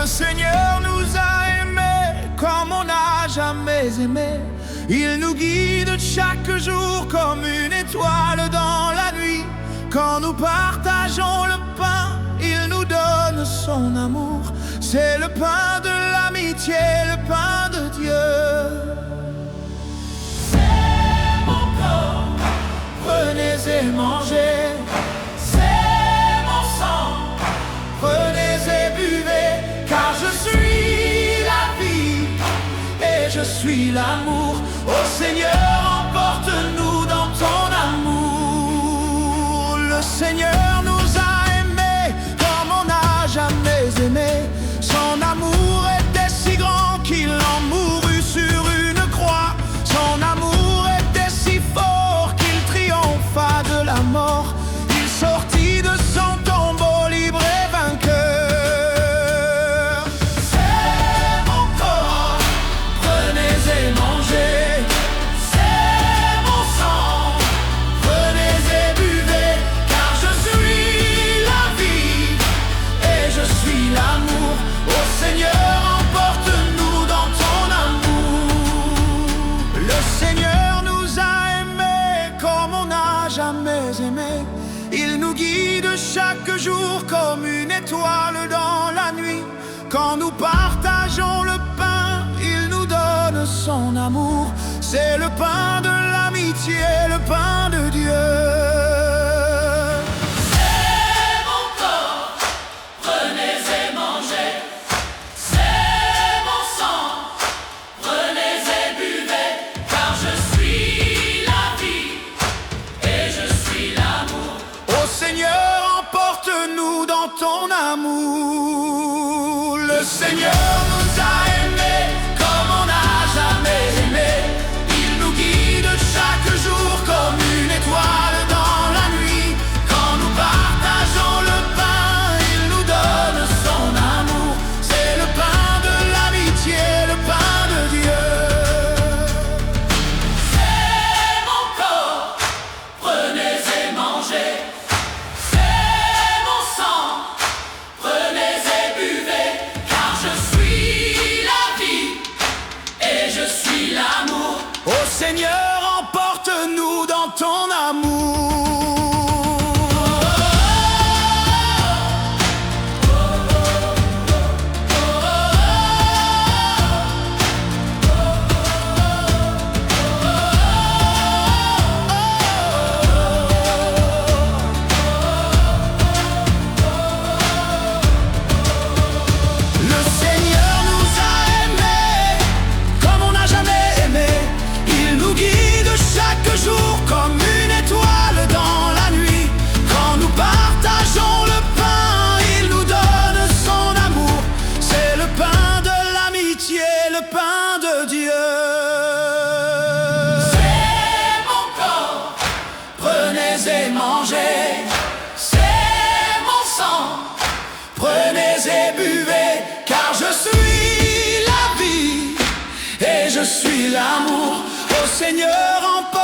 Le Seigneur nous a aimés comme on n'a jamais aimé. Il nous guide chaque jour comme une étoile dans la nuit. Quand nous partageons le pain, il nous donne son amour. C'est le pain de l'amitié, le pain de Dieu. C'est mon corps, prenez et mangez. C'est mon sang, prenez et buvez. Car je suis la vie et je suis l'amour. Ô Seigneur, emporte-nous dans ton amour. Le Seigneur nous a aimés comme on n'a jamais aimé. Son amour était si grand qu'il en mourut sur une croix. Son amour était si fort qu'il triompha de la mort. Il sortit de son tombeau libre et vainqueur. C'est mon corps, prenez et mangez. C'est mon sang, prenez et buvez. Car je suis la vie et je suis l'amour. Ô Seigneur, emporte-nous dans ton amour. Le Seigneur nous a aimés comme on n'a jamais aimé. Il nous guide chaque jour comme une étoile dans la nuit. Quand nous partageons le pain, il nous donne son amour. C'est le pain de l'amitié, le pain de Dieu. C'est mon corps, prenez et mangez. C'est mon sang, prenez et buvez. Car je suis la vie et je suis l'amour. Ô Seigneur, emporte-nous dans ton amour. Le Seigneur nous a aimés comme on n'a jamais aimé. Il nous guide chaque jour comme une étoile dans la nuit. Quand nous partageons le pain, il nous donne son amour. C'est le pain de l'amitié, le pain de Dieu. C'est mon corps, prenez et mangez. C'est mon sang, prenez et buvez. Car je suis la vie et je suis l'amour. Ô Seigneur, emporte-nous dans ton amour. Le Seigneur nous a aimés comme on n'a jamais aimé. Il nous guide chaque jour comme une étoile dans la nuit. Quand nous partageons le pain, il nous donne son amour. C'est le pain de l'amitié, le pain de Dieu. C'est mon corps, prenez et mangez. C'est mon sang, prenez et buvez. Car je suis la vie et je suis l'amour. Ô Seigneur, emporte